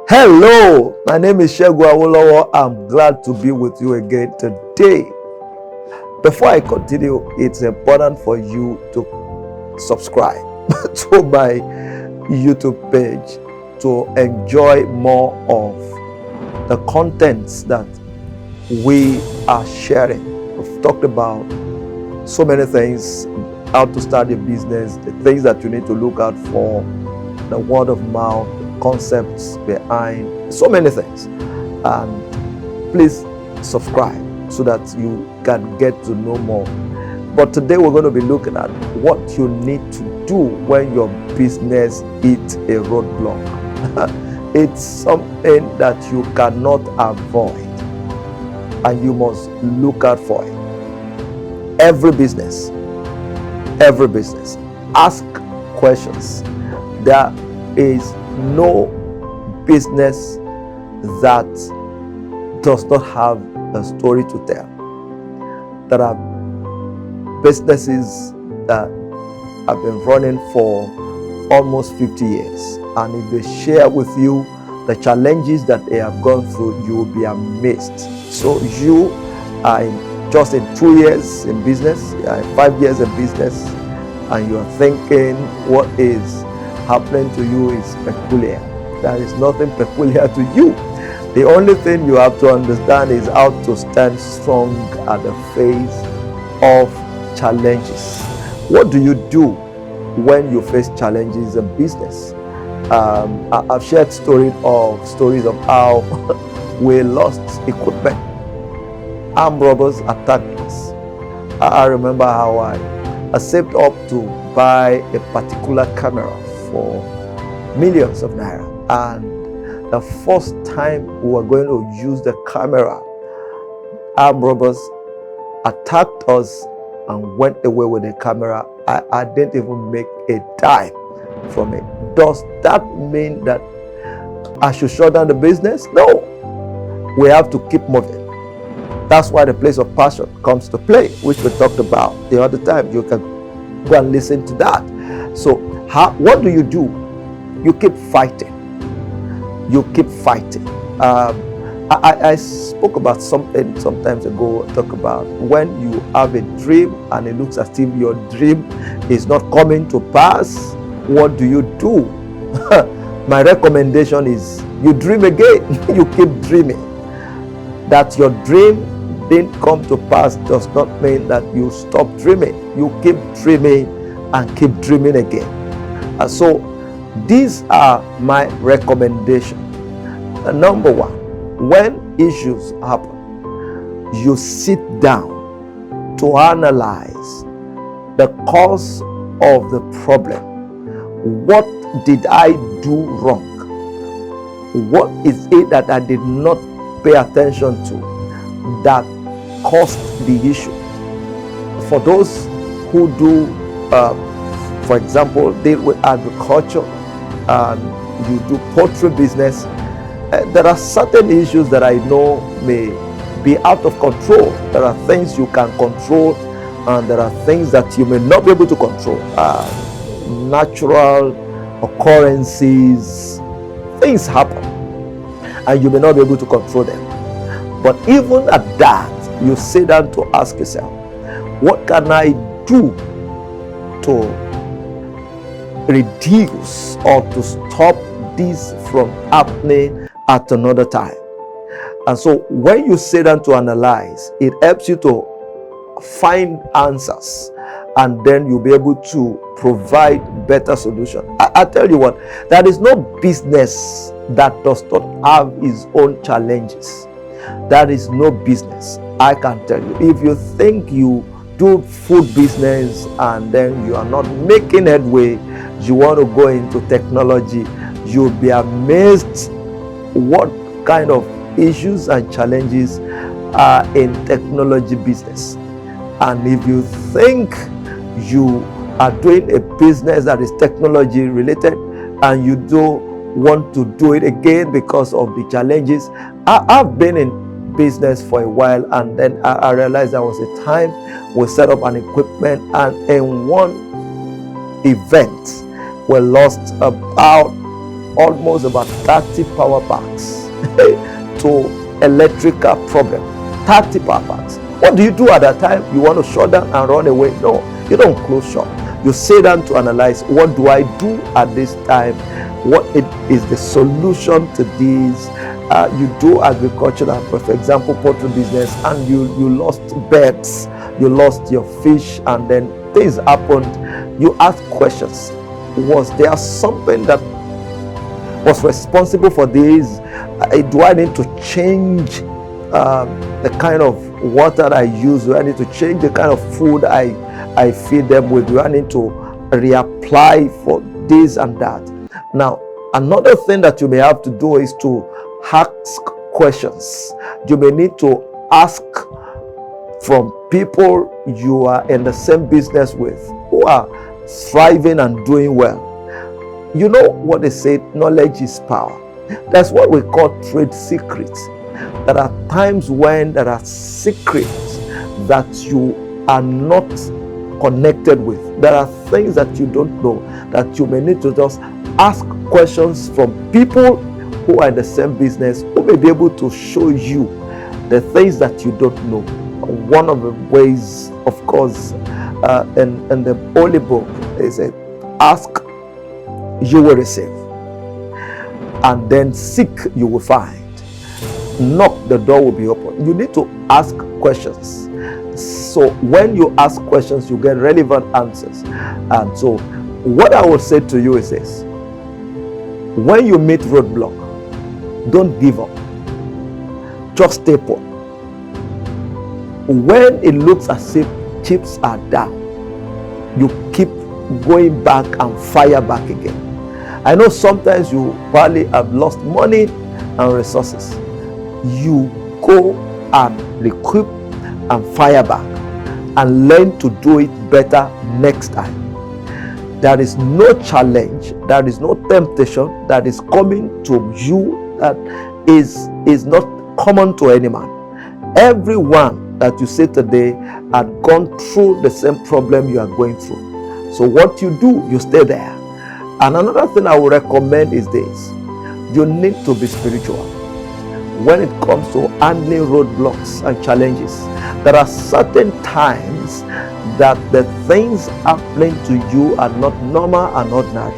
Hello, my name is Shegu Awolowo. I'm glad to be with you again today. Before I continue, it's important for you to subscribe to my YouTube page to enjoy more of the contents that we are sharing. We've talked about so many things: how to start a business, the things that you need to look out for, the word of mouth, concepts behind, so many things. And please subscribe so that you can get to know more. But today we're going to be looking at what you need to do when your business hits a roadblock. It's something that you cannot avoid and you must look out for it. Every business, ask questions. There is no business that does not have a story to tell. There are businesses that have been running for almost 50 years, and if they share with you the challenges that they have gone through, you will be amazed. So you are just in 2 years in business, you are in 5 years in business, and you are thinking what is happening to you is peculiar. There is nothing peculiar to you. The only thing you have to understand is how to stand strong at the face of challenges. What do you do when you face challenges in business? I've shared stories of how we lost equipment. Armed robbers attacked us. I remember how I saved up to buy a particular camera for millions of naira, and the first time we were going to use the camera, armed robbers attacked us and went away with the camera. I didn't even make a dime from it. Does that mean that I should shut down the business? No, we have to keep moving. That's why the place of passion comes to play, which we talked about the other time. You can go and listen to that. So what do? You keep fighting. I spoke about something sometimes ago. Talk about when you have a dream and it looks as if your dream is not coming to pass. What do? My recommendation is you dream again. You keep dreaming. That your dream didn't come to pass does not mean that you stop dreaming. You keep dreaming and keep dreaming again. And so these are my recommendations. Number one, when issues happen, you sit down to analyze the cause of the problem. What did I do wrong? What is it that I did not pay attention to that caused the issue? For those who do, for example, deal with agriculture and you do poultry business, there are certain issues that I know may be out of control. There are things you can control and there are things that you may not be able to control. Natural occurrences, things happen and you may not be able to control them. But even at that, you sit down to ask yourself, what can I do to reduce or to stop this from happening at another time? And so when you sit down to analyze, it helps you to find answers, and then you'll be able to provide better solution. I tell you what, there is no business that does not have its own challenges. That is no business, I can tell you. If you think you do food business and then you are not making headway, you want to go into technology, you'll be amazed what kind of issues and challenges are in technology business. And if you think you are doing a business that is technology related and you don't want to do it again because of the challenges, I've been in business for a while, and then I realized there was a time we set up an equipment, and in one event we lost about almost about 30 power packs to electrical problem. 30 power packs. What do you do at that time? You want to shut down and run away? No, you don't close shop. You sit down to analyze, what do I do at this time? What is the solution to this? You do agriculture, for example, poultry business, and you lost birds, you lost your fish, and then things happened. You ask questions. Was there something that was responsible for this? Do I need to change the kind of water I use? Do I need to change the kind of food I feed them with? Do I need to reapply for this and that? Now, another thing that you may have to do is to ask questions. You may need to ask from people you are in the same business with, who are thriving and doing well. You know what they say, knowledge is power. That's what we call trade secrets. There are times when there are secrets that you are not connected with. There are things that you don't know that you may need to just ask questions from people who are in the same business, who may be able to show you the things that you don't know. One of the ways, of course, in the Holy Book is ask, you will receive, and then seek, you will find. Knock, the door will be open. You need to ask questions. So when you ask questions, you get relevant answers. And so what I will say to you is this: when you meet roadblock, don't give up. Just stay put. When it looks as if chips are down, you keep going back and fire back again. I know sometimes you probably have lost money and resources. You go and recoup and fire back and learn to do it better next time. There is no challenge, there is no temptation that is coming to you that is not common to any man. Everyone that you see today had gone through the same problem you are going through. So what you do, you stay there. And another thing I would recommend is this: you need to be spiritual. When it comes to handling roadblocks and challenges, there are certain times that the things happening to you are not normal and ordinary.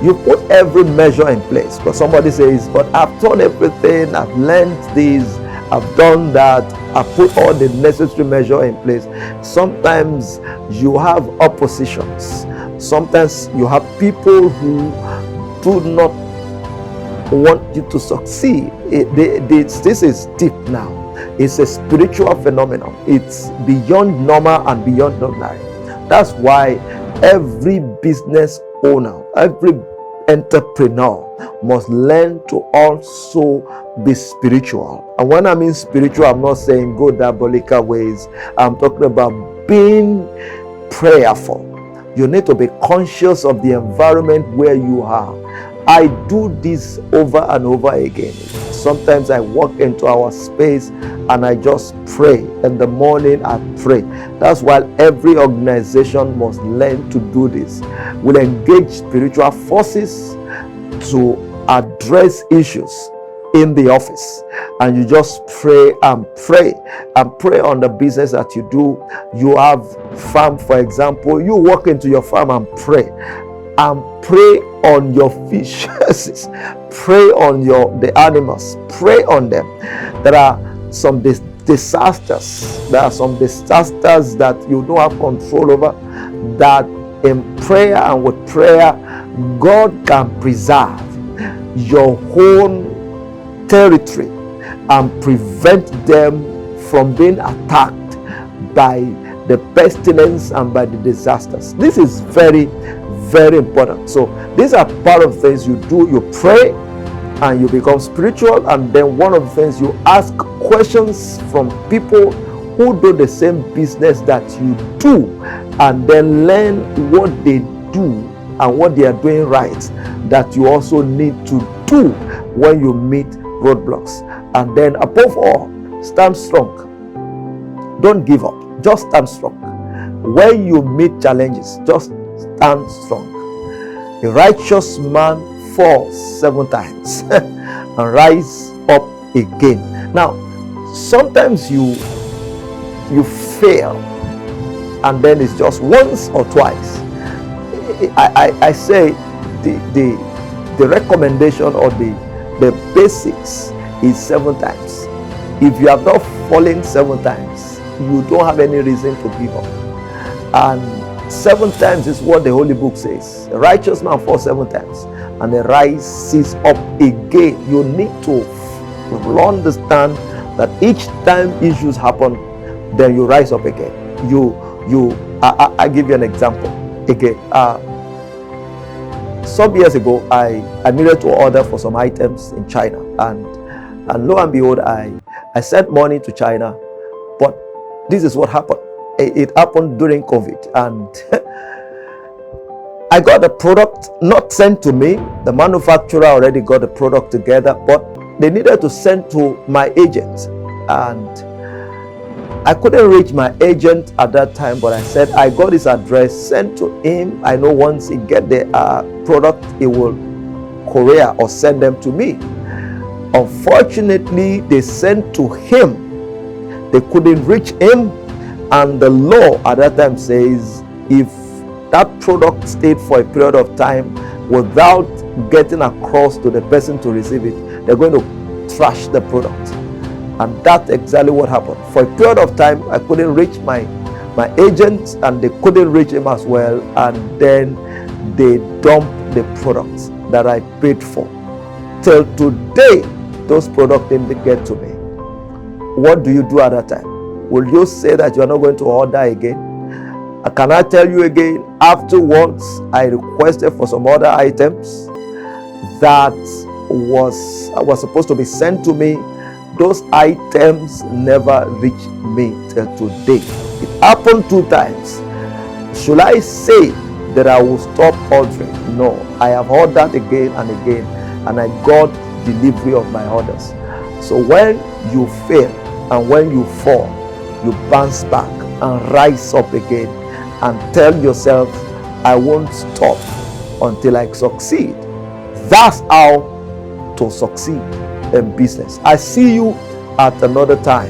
You put every measure in place, but somebody says, but I've done everything, I've learned this, I've done that, I've put all the necessary measure in place. Sometimes you have oppositions. Sometimes you have people who do not want you to succeed. This is deep now. It's a spiritual phenomenon. It's beyond normal and beyond ordinary. That's why every business owner, every entrepreneur must learn to also be spiritual. And when I mean spiritual, I'm not saying go diabolical ways. I'm talking about being prayerful. You need to be conscious of the environment where you are. I do this over and over again. Sometimes I walk into our space and I just pray. In the morning I pray. That's why every organization must learn to do this. We'll engage spiritual forces to address issues in the office, and you just pray and pray and pray on the business that you do. You have farm, for example, you walk into your farm and pray on your fish, pray on the animals, pray on them. There are some disasters. There are some disasters that you don't have control over, that in prayer and with prayer, God can preserve your own territory and prevent them from being attacked by the pestilence and by the disasters. This is very, very important. So these are part of things you do. You pray and you become spiritual, and then one of the things, you ask questions from people who do the same business that you do, and then learn what they do and what they are doing right that you also need to do when you meet roadblocks. And then above all, stand strong. Don't give up. Just stand strong. When you meet challenges, just stand strong. A righteous man fall 7 times and rise up again. Now, sometimes you fail, and then it's just once or twice. I say the recommendation or the basics is 7 times. If you have not fallen 7 times, you don't have any reason to give up. And 7 times is what the Holy Book says. A righteous man falls 7 times and the rises up again. You need to understand that each time issues happen, then you rise up again. I give you an example again. Some years ago, I needed to order for some items in China, and lo and behold, I sent money to China, but this is what happened. It happened during COVID, and I got the product not sent to me. The manufacturer already got the product together, but they needed to send to my agent, and I couldn't reach my agent at that time, but I said, I got his address, sent to him. I know once he get the product, he will courier or send them to me. Unfortunately, they sent to him. They couldn't reach him, and the law at that time says if that product stayed for a period of time without getting across to the person to receive it, they're going to trash the product. And that's exactly what happened. For a period of time, I couldn't reach my agent, and they couldn't reach him as well. And then they dumped the products that I paid for. Till today, those products didn't get to me. What do you do at that time? Will you say that you are not going to order again? Can I tell you again? Afterwards, I requested for some other items that was supposed to be sent to me. Those items never reached me till today. It happened 2 times. Should I say that I will stop ordering? No, I have ordered again and again, and I got delivery of my orders. So when you fail and when you fall, you bounce back and rise up again and tell yourself, I won't stop until I succeed. That's how to succeed in business. I see you at another time.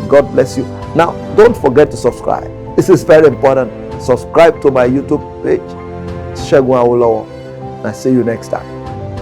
God bless you. Now, don't forget to subscribe. This is very important. Subscribe to my YouTube page, Segun Awolowo. I see you next time.